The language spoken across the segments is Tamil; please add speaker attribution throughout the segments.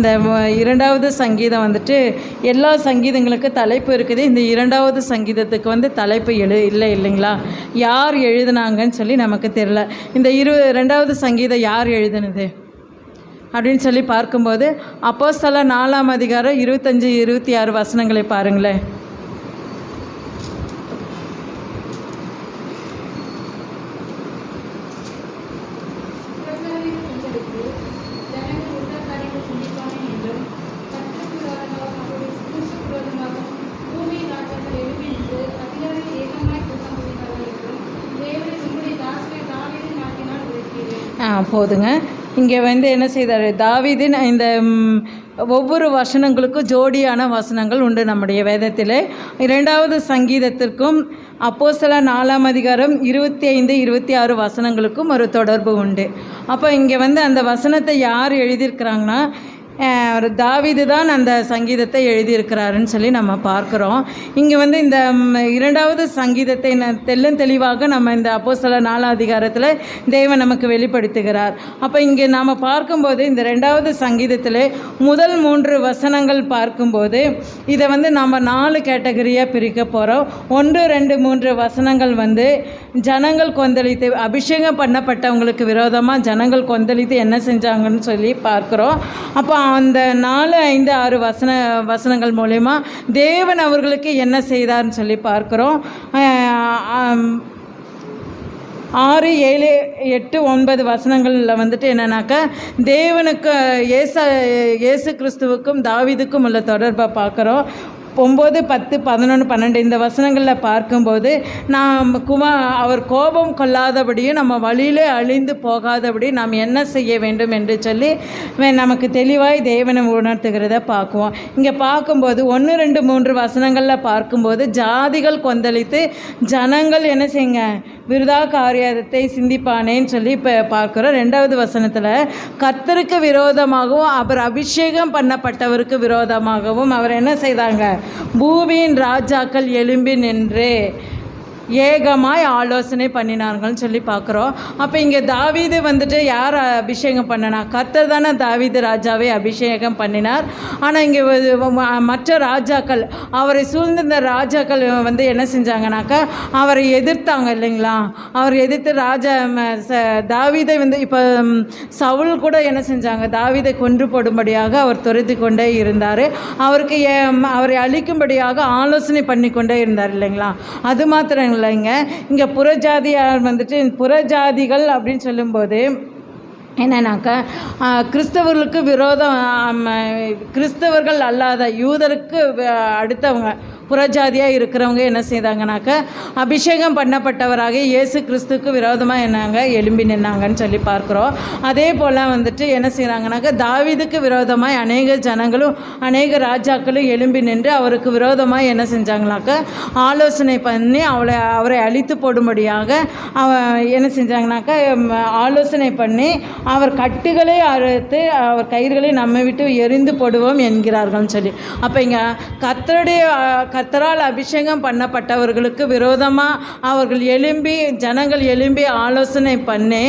Speaker 1: அந்த இரண்டாவது சங்கீதம் வந்துட்டு எல்லா சங்கீதங்களுக்கு தலைப்பு இருக்குது. இந்த இரண்டாவது சங்கீதத்துக்கு வந்து தலைப்பு இல்லை இல்லைங்களா? யார் எழுதுனாங்கன்னு சொல்லி நமக்கு தெரியல. இந்த ரெண்டாவது சங்கீதம் யார் எழுதுனது அப்படின்னு சொல்லி பார்க்கும்போது அப்போஸ்தலர் 4ஆம் அதிகாரம் 25, 26 வசனங்களை பாருங்களேன். போதுங்க. இங்கே வந்து என்ன செய்தார் தாவீதின் இந்த ஒவ்வொரு வசனங்களுக்கும் ஜோடியான வசனங்கள் உண்டு நம்முடைய வேதத்தில். இரண்டாவது சங்கீதத்திற்கும் அப்போஸ்தலர் 4ஆம் அதிகாரம் 25, 26 வசனங்களுக்கும் ஒரு தொடர்பு உண்டு. அப்போ இங்கே வந்து அந்த வசனத்தை யார் எழுதியிருக்கிறாங்கன்னா தாவீது தான் அந்த சங்கீதத்தை எழுதியிருக்கிறாருன்னு சொல்லி நம்ம பார்க்குறோம். இங்கே வந்து இந்த இரண்டாவது சங்கீதத்தை தெளிவாக நம்ம இந்த அப்போஸ்தலர் 4ஆம் அதிகாரத்தில் தேவன் நமக்கு வெளிப்படுத்துகிறார். அப்போ இங்கே நாம் பார்க்கும்போது இந்த ரெண்டாவது சங்கீதத்தில் முதல் 3 வசனங்கள் பார்க்கும்போது இதை வந்து நம்ம 4 கேட்டகரியாக பிரிக்க போகிறோம். 1, 2, 3 வசனங்கள் வந்து ஜனங்கள் கொந்தளித்து அபிஷேகம் பண்ணப்பட்டவங்களுக்கு விரோதமாக ஜனங்கள் கொந்தளித்து என்ன செஞ்சாங்கன்னு சொல்லி பார்க்குறோம். அப்போ அந்த 4, 5, 6 வசனங்கள் மூலமா தேவன் அவர்களுக்கு என்ன செய்தார்னு சொல்லி பார்க்குறோம். 6, 7, 8, 9 வசனங்களில் வந்துட்டு என்னன்னாக்கா தேவனுக்கு இயேசு கிறிஸ்துவுக்கும் தாவீதுக்கும் உள்ள தொடர்பை பார்க்குறோம். 9, 10, 11, 12 இந்த வசனங்களில் பார்க்கும்போது நாம் அவர் கோபம் கொள்ளாதபடியும் நம்ம வழியிலே அழிந்து போகாதபடி நாம் என்ன செய்ய வேண்டும் என்று சொல்லி நமக்கு தெளிவாய் தேவனை உணர்த்துகிறத பார்க்குவோம். இங்கே பார்க்கும்போது 1, 2, 3 வசனங்களில் பார்க்கும்போது ஜாதிகள் கொந்தளித்து ஜனங்கள் என்ன செய்யுங்க விருதா காரியத்தை சிந்திப்பானேன்னு சொல்லி இப்போ பார்க்குறோம். 2வது வசனத்தில் கர்த்தருக்கு விரோதமாகவும் அவர் அபிஷேகம் பண்ணப்பட்டவருக்கு விரோதமாகவும் அவர் என்ன செய்தாங்க பூமியின் ராஜாக்கள் எழும்பி நின்று ஏகமாய் ஆலோசனை பண்ணினார்கள்னு சொல்லி பார்க்குறோம். அப்போ இங்கே தாவீது வந்துட்டு யார் அபிஷேகம் பண்ணினா? கர்த்தர் தானே தாவீது ராஜாவை அபிஷேகம் பண்ணினார். ஆனால் இங்கே மற்ற ராஜாக்கள் அவரை சூழ்ந்திருந்த ராஜாக்கள் வந்து என்ன செஞ்சாங்கனாக்கா அவரை எதிர்த்தாங்க இல்லைங்களா? அவர் எதிர்த்து தாவீதை வந்து இப்போ சவுல் கூட என்ன செஞ்சாங்க தாவீதை கொன்று போடும்படியாக அவர் துரத்தி கொண்டே இருந்தார். அவரை அழிக்கும்படியாக ஆலோசனை பண்ணி கொண்டே இருந்தார் இல்லைங்களா? அது மாத்திரம் இல்லைங்க, இங்கே புறஜாதியார் வந்துட்டு புறஜாதிகள் அப்படின்னு சொல்லும்போது என்னன்னாக்கா கிறிஸ்தவர்களுக்கு விரோதம் கிறிஸ்தவர்கள் அல்லாத யூதருக்கு அடுத்தவங்க புறஜாதியாக இருக்கிறவங்க என்ன செய்தாங்கனாக்கா அபிஷேகம் பண்ணப்பட்டவராக இயேசு கிறிஸ்துக்கு விரோதமாக என்னங்க எழும்பி நின்னாங்கன்னு சொல்லி பார்க்குறோம். அதே போல் வந்துட்டு என்ன செய்கிறாங்கனாக்கா தாவீதுக்கு விரோதமாக அநேக ஜனங்களும் அநேக ராஜாக்களும் எழும்பி நின்று அவருக்கு விரோதமாக என்ன செஞ்சாங்கனாக்கா ஆலோசனை பண்ணி அவரை அழித்து போடும்படியாக என்ன செஞ்சாங்கனாக்கா ஆலோசனை பண்ணி அவர் கட்டுகளை அறுத்து அவர் கயிறுகளை நம்ம விட்டு எரிந்து போடுவோம் என்கிறார்கள்னு சொல்லி. அப்போ இங்கே கர்த்தரால் அபிஷேகம் பண்ணப்பட்டவர்களுக்கு விரோதமாக அவர்கள் ஜனங்கள் எழும்பி ஆலோசனை பண்ணி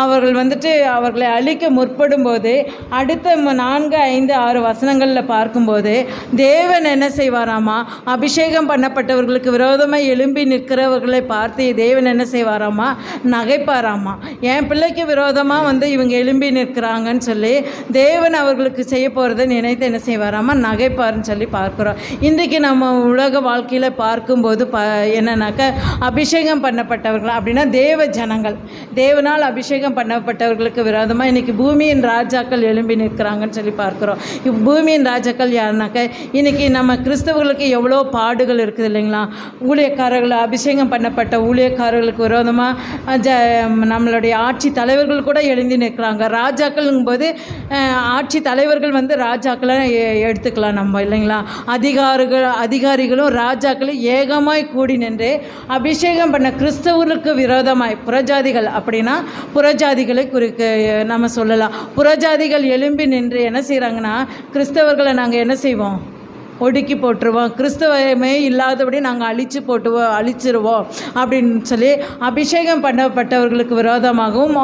Speaker 1: அவர்கள் வந்துட்டு அவர்களை அழிக்க முற்படும்போது அடுத்த 4, 5, 6 வசனங்களில் பார்க்கும்போது தேவன் என்ன செய்வாராமா அபிஷேகம் பண்ணப்பட்டவர்களுக்கு விரோதமாக எழும்பி நிற்கிறவர்களை பார்த்து தேவன் என்ன செய்வாராமா நகைப்பாராமா. என் பிள்ளைக்கு விரோதமாக வந்து இவங்க எழும்பி நிற்கிறாங்கன்னு சொல்லி தேவன் அவர்களுக்கு செய்ய போகிறத நினைத்து என்ன செய்வாராமா நகைப்பாருன்னு சொல்லி பார்க்குறோம். இன்றைக்கு நம்ம உலக வாழ்க்கையில் பார்க்கும்போது என்னன்னாக்கா அபிஷேகம் பண்ணப்பட்டவர்கள் அப்படின்னா தேவ ஜனங்கள் தேவனால் அபிஷேகம் பண்ணப்பட்டவர்களுக்கு விரோதமாக இன்றைக்கி பூமியின் ராஜாக்கள் எழும்பி நிற்கிறாங்கன்னு சொல்லி பார்க்குறோம். பூமியின் ராஜாக்கள் யாருனாக்கா இன்றைக்கி நம்ம கிறிஸ்தவர்களுக்கு எவ்வளோ பாடுகள் இருக்குது இல்லைங்களா? ஊழியக்காரர்கள் அபிஷேகம் பண்ணப்பட்ட ஊழியக்காரர்களுக்கு விரோதமாக நம்மளுடைய ஆட்சி தலைவர்கள் கூட எழுந்து நிற்கிறாங்க. ராஜாக்கள்ங்கும்போது ஆட்சி தலைவர்கள் வந்து ராஜாக்களை எடுத்துக்கலாம் நம்ம இல்லைங்களா? அதிகாரிகளும் ராஜாக்களும் ஏகமாய் கூடி நின்று அபிஷேகம் பண்ண கிறிஸ்தவர்களுக்கு விரோதமாய் புறஜாதிகள் அப்படின்னா புறஜாதிகளை நம்ம சொல்லலாம். புறஜாதிகள் எழும்பி நின்று என்ன செய்கிறாங்கன்னா கிறிஸ்தவர்களை நாங்கள் என்ன செய்வோம் ஒடுக்கி போட்டுருவோம், கிறிஸ்தவமே இல்லாதபடி நாங்கள் அழிச்சிருவோம் அப்படின்னு சொல்லி அபிஷேகம் பண்ணப்பட்டவர்களுக்கு விரோதமாகவும்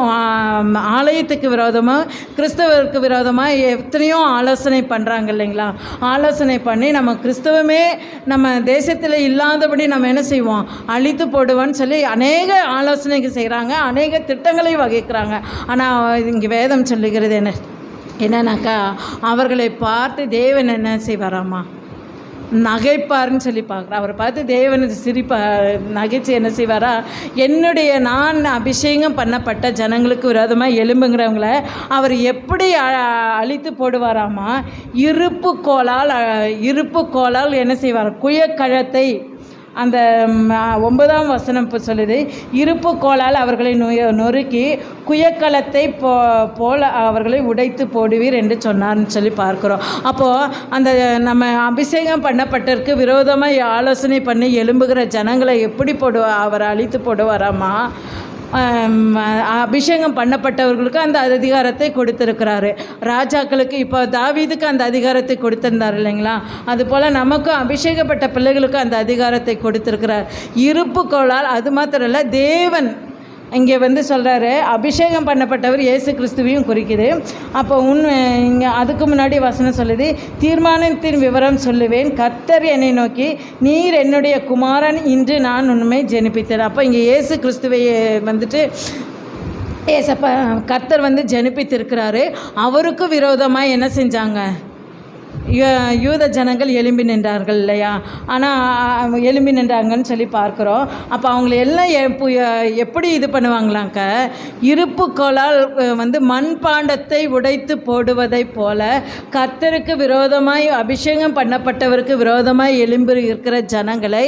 Speaker 1: ஆலயத்துக்கு விரோதமாக கிறிஸ்தவருக்கு விரோதமாக எத்தனையோ ஆலோசனை பண்ணுறாங்க இல்லைங்களா. ஆலோசனை பண்ணி நம்ம கிறிஸ்தவமே நம்ம தேசத்தில் இல்லாதபடி நம்ம என்ன செய்வோம், அழித்து போடுவோன்னு சொல்லி அநேக ஆலோசனைகள் செய்கிறாங்க, அநேக திட்டங்களை வகிக்கிறாங்க. ஆனால் இங்கே வேதம் சொல்லுகிறது என்னன்னாக்கா, அவர்களை பார்த்து தேவன் என்ன செய்வாராமா, நகைப்பாருன்னு சொல்லி பார்க்குறேன். அவரை பார்த்து தேவன் நகைச்சு என்ன செய்வாரா, நான் அபிஷேகம் பண்ணப்பட்ட ஜனங்களுக்கு விரோதமாக எழும்புங்கிறவங்கள அவர் எப்படி அழித்து போடுவாராமா, இருப்பு கோலால் என்ன செய்வார், குயக்கழத்தை. அந்த 9ஆம் வசனம் இப்போ சொல்லுது, இருப்பு கோலால் அவர்களை நொறுக்கி குயக்கலத்தை போல அவர்களை உடைத்து போடுவீர் என்று சொன்னார்னு சொல்லி பார்க்குறோம். அப்போது அந்த நம்ம அபிஷேகம் பண்ணப்பட்டிருக்கு விரோதமாக ஆலோசனை பண்ணி எழும்புகிற ஜனங்களை எப்படி அவர் அழித்து போடுவாராமா, அபிஷேகம் பண்ணப்பட்டவர்களுக்கு அந்த அதிகாரத்தை கொடுத்துருக்கிறாரு. ராஜாக்களுக்கு இப்போ தாவீதுக்கு அந்த அதிகாரத்தை கொடுத்திருந்தார் இல்லைங்களா, அதுபோல் நமக்கும் அபிஷேகப்பட்ட பிள்ளைகளுக்கு அந்த அதிகாரத்தை கொடுத்துருக்கிறார். இருப்பு கோளால் அது மாத்திரம் இல்லை, தேவன் இங்கே சொல்கிறாரு, அபிஷேகம் பண்ணப்பட்டவர் இயேசு கிறிஸ்துவையும் குறிக்குது. அப்போ இங்கே அதுக்கு முன்னாடி வசனம் சொல்லுது, தீர்மானத்தின் விவரம் சொல்லுவேன், கர்த்தர் என்னை நோக்கி நீர் என்னுடைய குமாரன், இன்று நான் உண்மை ஜெனிப்பித்தேன். அப்போ இங்கே இயேசு கிறிஸ்துவை கர்த்தர் ஜெனிப்பித்திருக்கிறாரு. அவருக்கு விரோதமாக என்ன செஞ்சாங்க, யூத ஜனங்கள் எழும்பி நின்றார்கள் இல்லையா. ஆனால் எழும்பி நின்றாங்கன்னு சொல்லி பார்க்குறோம். அப்போ அவங்கள எல்லாம் எப்படி இது பண்ணுவாங்களாக்க, இருப்பு கோலால் மண்பாண்டத்தை உடைத்து போடுவதை போல கர்த்தருக்கு விரோதமாய் அபிஷேகம் பண்ணப்பட்டவருக்கு விரோதமாய் எழும்பி இருக்கிற ஜனங்களை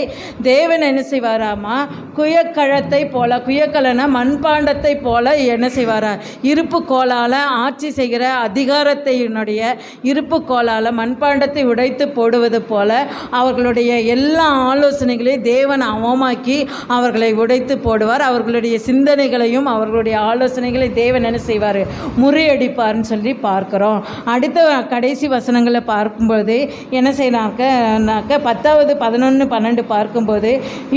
Speaker 1: தேவன் என்ன செய்வாராமா, குயக்கழத்தை போல, குயக்கலனா மண்பாண்டத்தை போல என்ன செய்வாரா, இருப்பு கோலால் ஆட்சி செய்கிற அதிகாரத்தினுடைய இருப்பு கோலால் மண்பாண்டத்தை உடைத்து போடுவது போல அவர்களுடைய எல்லா ஆலோசனைகளையும் தேவன் அவமாக்கி அவர்களை உடைத்து போடுவார். அவர்களுடைய சிந்தனைகளையும் அவர்களுடைய ஆலோசனைகளை தேவன் என்ன செய்வார், முறியடிப்பார்னு சொல்லி பார்க்குறோம். அடுத்த கடைசி வசனங்களை பார்க்கும்போது என்ன செய்யலாக்க 10, 11, 12 பார்க்கும்போது,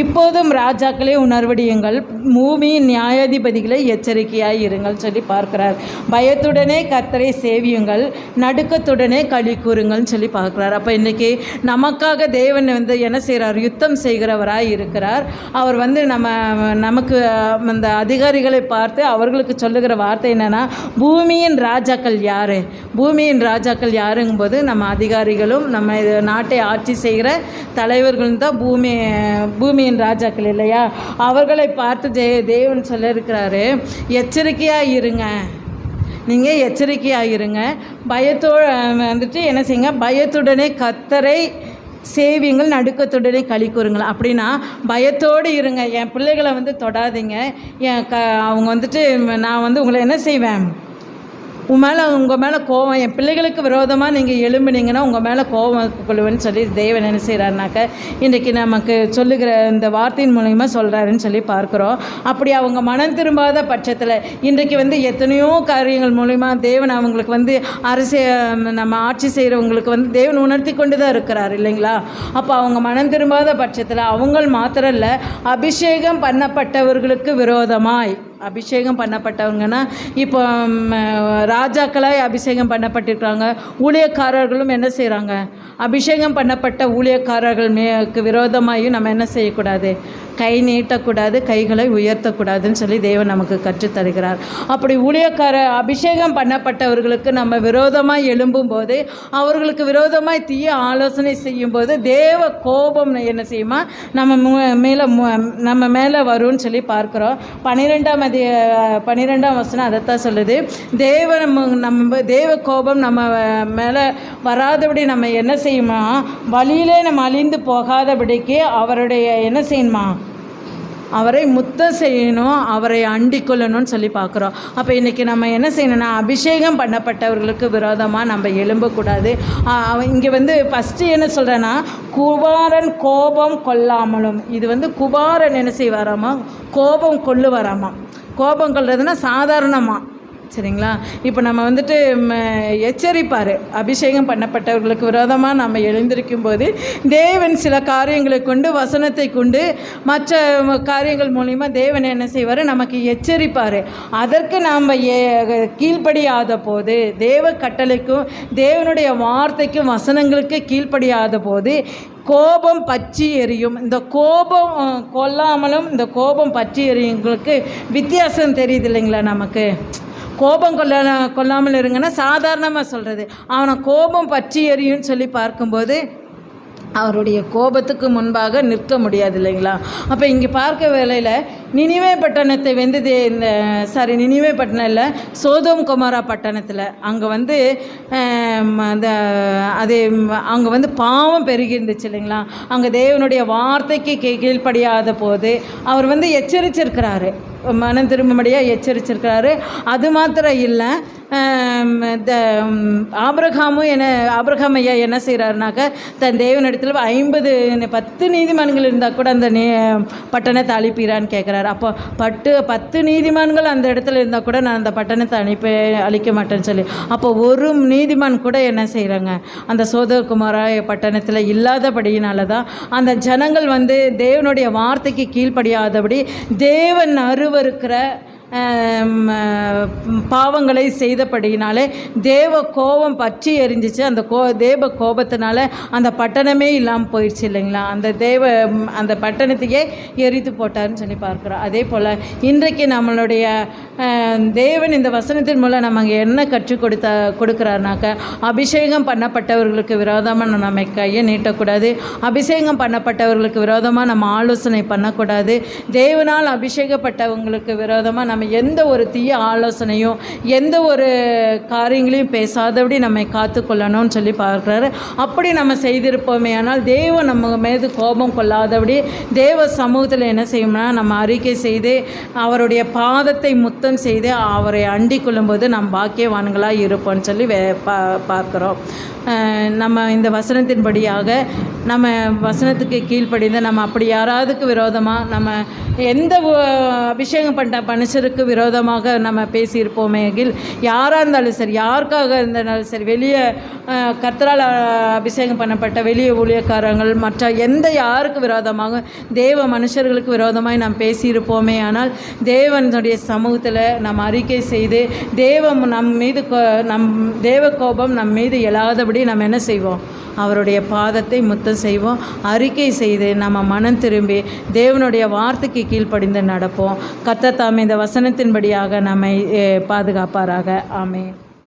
Speaker 1: இப்போதும் ராஜாக்களே உணர்வடியுங்கள், பூமியின் நியாயாதிபதிகளை எச்சரிக்கையாய் இருங்கள் சொல்லி பார்க்கிறார். பயத்துடனே கர்த்தரை சேவியுங்கள், நடுக்கத்துடனே களி கூறுங்கள் சொல்லி பார்க்குறார். அப்போ இன்றைக்கி நமக்காக தேவன் என்ன செய்கிறார், யுத்தம் செய்கிறவராய் இருக்கிறார். அவர் நமக்கு அந்த அதிகாரிகளை பார்த்து அவர்களுக்கு சொல்லுகிற வார்த்தை என்னென்னா, பூமியின் ராஜாக்கள் யார், பூமியின் ராஜாக்கள் யாருங்கும்போது நம்ம அதிகாரிகளும் நம்ம நாட்டை ஆட்சி செய்கிற தலைவர்களும் தான் பூமியின் ராஜாக்கள் இல்லையா. அவர்களை பார்த்து தேவன் சொல்லியிருக்கிறாரு, எச்சரிக்கையாக இருங்க, நீங்கள் எச்சரிக்கையாக இருங்க, பயத்தோடு என்ன செய்யுங்க, பயத்துடனே கர்த்தரை சேவியுங்கள், நடுக்கத்துடனே களி கூறுங்கள். அப்படின்னா பயத்தோடு இருங்க, என் பிள்ளைகளை தொடாதீங்க, அவங்க நான் உங்களை என்ன செய்வேன், உங்கள் மேலே கோபம், என் பிள்ளைகளுக்கு விரோதமாக நீங்கள் எழும்புனீங்கன்னா உங்கள் மேலே கோபம் கொள்ளுவேன்னு சொல்லி தேவன் என்ன செய்கிறாருனாக்க இன்றைக்கி நமக்கு சொல்லுகிற இந்த வார்த்தையின் மூலயமா சொல்கிறாருன்னு சொல்லி பார்க்குறோம். அப்படி அவங்க மனம் திரும்பாத பட்சத்தில் இன்றைக்கு எத்தனையோ காரியங்கள் மூலயமா தேவன் அவங்களுக்கு நம்ம ஆட்சி செய்கிறவங்களுக்கு தேவன் உணர்த்தி கொண்டு தான் இருக்கிறார் இல்லைங்களா. அப்போ அவங்க மனம் திரும்பாத பட்சத்தில் அவங்கள் மாத்திரம் இல்லை, அபிஷேகம் பண்ணப்பட்டவர்களுக்கு விரோதமாய், அபிஷேகம் பண்ணப்பட்டவங்கன்னா இப்போ ராஜாக்களாய் அபிஷேகம் பண்ணப்பட்டிருக்கிறாங்க, ஊழியக்காரர்களும் என்ன செய்கிறாங்க, அபிஷேகம் பண்ணப்பட்ட ஊழியக்காரர்களுக்கு விரோதமாயும் நம்ம என்ன செய்யக்கூடாது, கை நீட்டக்கூடாது, கைகளை உயர்த்தக்கூடாதுன்னு சொல்லி தேவன் நமக்கு கற்றுத்தருகிறார். அப்படி அபிஷேகம் பண்ணப்பட்டவர்களுக்கு நம்ம விரோதமாக எழும்பும்போது, அவர்களுக்கு விரோதமாக தீய ஆலோசனை செய்யும்போது தேவ கோபம் என்ன செய்யுமா நம்ம மேலே வரும்னு சொல்லி பார்க்குறோம். 12ஆம் வசனம் அதைத்தான் சொல்லுது, தேவ கோபம் நம்ம மேலே வராதபடி நம்ம என்ன செய்யுமா, வழியிலே நம்ம அழிந்து போகாதபடிக்கு அவருடைய என்ன செய்யணுமா, அவரை முத்தம் செய்யணும், அவரை அண்டிக் கொள்ளணும்னு சொல்லி பார்க்குறோம். அப்போ இன்றைக்கி நம்ம என்ன செய்யணும்னா, அபிஷேகம் பண்ணப்பட்டவர்களுக்கு விரோதமாக நம்ம எழும்பக்கூடாது. இங்கே ஃபஸ்ட்டு என்ன சொல்கிறேன்னா, குமாரன் கோபம் கொள்ளாமலும், இது குமாரன் என்ன செய்வாராமா, கோபம் கொள்ளுவாராமா. கோபம் கொள்றதுன்னா சாதாரணமாக சரிங்களா? இப்போ நம்ம வந்துட்டு எச்சரிப்பார். அபிஷேகம் பண்ணப்பட்டவர்களுக்கு விரோதமாக நம்ம எழுந்திருக்கும் போது தேவன் சில காரியங்களை கொண்டு, வசனத்தை கொண்டு, மற்ற காரியங்கள் மூலிமா தேவன் என்ன செய்வார்? நமக்கு எச்சரிப்பார். அதற்கு நாம் கீழ்ப்படியாத போது, தேவ கட்டளைக்கும் தேவனுடைய வார்த்தைக்கும் வசனங்களுக்கு கீழ்ப்படியாத போது கோபம் பற்றி எரியும். இந்த கோபம் கொல்லாமலும் இந்த கோபம் பற்றி எரியுங்களுக்கு வித்தியாசம் தெரியுது இல்லைங்களா? நமக்கு கோபம் கொல்லாமல் இருங்கன்னா சாதாரணமாக சொல்கிறது, அவனை கோபம் பற்றி எரியும்னு சொல்லி பார்க்கும்போது அவருடைய கோபத்துக்கு முன்பாக நிற்க முடியாது இல்லைங்களா? அப்போ இங்கே பார்க்க வேளையில் நினிவே பட்டணத்தை நினிவே பட்டணம் இல்லை, சோதோம் கொமோரா பட்டணத்தில் அங்கே வந்து அங்கே வந்து பாவம் பெருகி இருந்துச்சு இல்லைங்களா? அங்கே தேவனுடைய வார்த்தைக்கு கீழ்ப்படியாத போது அவர் வந்து எச்சரிச்சிருக்கிறாரு, மனம் திரும்பும்படியாக எச்சரிச்சிருக்கிறாரு. அது மாத்திரம் இல்லை, ஆபிரகாம் ஐயா என்ன செய்கிறாருனாக்க தன் தேவனிடத்தில் 10 நீதிமான்கள் இருந்தால் கூட அந்த பட்டணத்தை அழிப்பீரான்னு கேட்குறாரு. அப்போ 10 நீதிமான்கள் அந்த இடத்துல இருந்தால் கூட நான் அந்த பட்டணத்தை அழிக்க மாட்டேன்னு சொல்லி, அப்போ ஒரு நீதிமான் கூட என்ன செய்கிறாங்க? அந்த சோதோம் கொமோரா பட்டணத்தில் இல்லாதபடியினால தான் அந்த ஜனங்கள் வந்து தேவனுடைய வார்த்தைக்கு கீழ்ப்படியாதபடி தேவன் அருவருக்கிற பாவங்களை செய்தபடியினாலே தேவ கோபம் பற்றி எரிஞ்சிச்சு. அந்த தேவ கோபத்தினால அந்த பட்டணமே இல்லாமல் போயிடுச்சு இல்லைங்களா? அந்த பட்டணத்தையே எரித்து போட்டார்னு சொல்லி பார்க்குறோம். அதே போல் இன்றைக்கு நம்மளுடைய தேவன் இந்த வசனத்தின் மூலம் நம்ம அங்கே என்ன கற்றுக் கொடுக்குறாருனாக்க, அபிஷேகம் பண்ணப்பட்டவர்களுக்கு விரோதமாக நம்ம கையை நீட்டக்கூடாது, அபிஷேகம் பண்ணப்பட்டவர்களுக்கு விரோதமாக நம்ம ஆலோசனை பண்ணக்கூடாது, தேவனால் அபிஷேகப்பட்டவங்களுக்கு விரோதமாக நம்ம எந்த ஒரு தீய ஆலோசனையும் எந்த ஒரு காரியங்களையும் பேசாதபடி நம்மை காத்து கொள்ளணும்னு சொல்லி பார்க்குறாரு. அப்படி நம்ம செய்திருப்போமே ஆனால் தேவன் நம்ம மீது கோபம் கொள்ளாதபடி தேவ சமூகத்தில் என்ன செய்யணும்னா நம்ம அறிக்கை செய்து அவருடைய பாதத்தை முத்தம் செய்து அவரை அண்டிக் கொள்ளும்போது நம் பாக்கியவான்களாக இருப்போம்னு சொல்லி பார்க்குறோம். நம்ம இந்த வசனத்தின்படியாக நம்ம வசனத்துக்கு கீழ்ப்படிந்து நம்ம அப்படி யாராவதுக்கு விரோதமாக நம்ம எந்த அபிஷேகம் பண்ண மனுஷருக்கு விரோதமாக நம்ம பேசியிருப்போமே, யாராக இருந்தாலும் சரி, யாருக்காக இருந்தாலும் சரி, வெளியே கர்த்தரால் அபிஷேகம் பண்ணப்பட்ட வெளியே ஊழியக்காரங்கள் மற்ற யாருக்கு விரோதமாக தேவ மனுஷர்களுக்கு விரோதமாக நாம் பேசியிருப்போமே ஆனால் தேவனுடைய சமூகத்தில் நம்ம அறிக்கை செய்து தேவ கோபம் நம் மீது எழாதபடி நம்ம என்ன செய்வோம்? அவருடைய பாதத்தை முத்தம் செய்வோம், அறிக்கை செய்து நம்ம மனம் திரும்பி தேவனுடைய வார்த்தைக்கு கீழ்ப்படிந்து நடப்போம். கர்த்தர் தாமே இந்த வசனத்தின்படியாக நம்மை பாதுகாப்பாராக. ஆமென்.